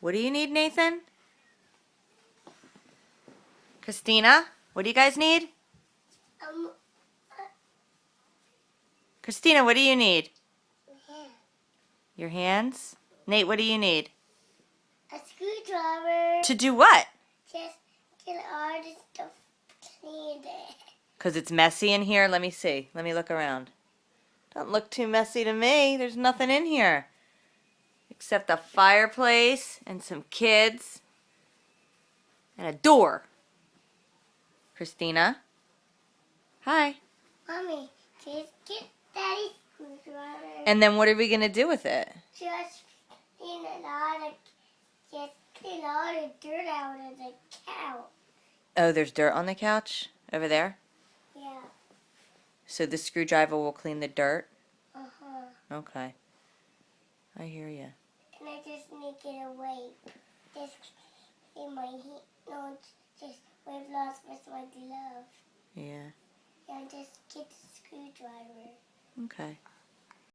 What do you need, Nathan? Christina, what do you guys need? Um, Christina, what do you need? yeah. Your hands? Nate, what do you need? A screwdriver. To do what? Just get all this stuff cleaned. Because it's messy in here. Let me see. Let me look around. Don't look too messy to me. There's nothing in here. Except a fireplace and some kids. And a door. Christina? Hi. Mommy, just get Daddy's screwdriver. And then what are we going to do with it? Just clean all the dirt out of the couch. Oh, there's dirt on the couch? Over there? Yeah. So the screwdriver will clean the dirt? Uh-huh. Okay. I hear you. And I just need to get away. Just in my hand. No, just my gloves with my glove. Yeah. And just get the screwdriver. Okay.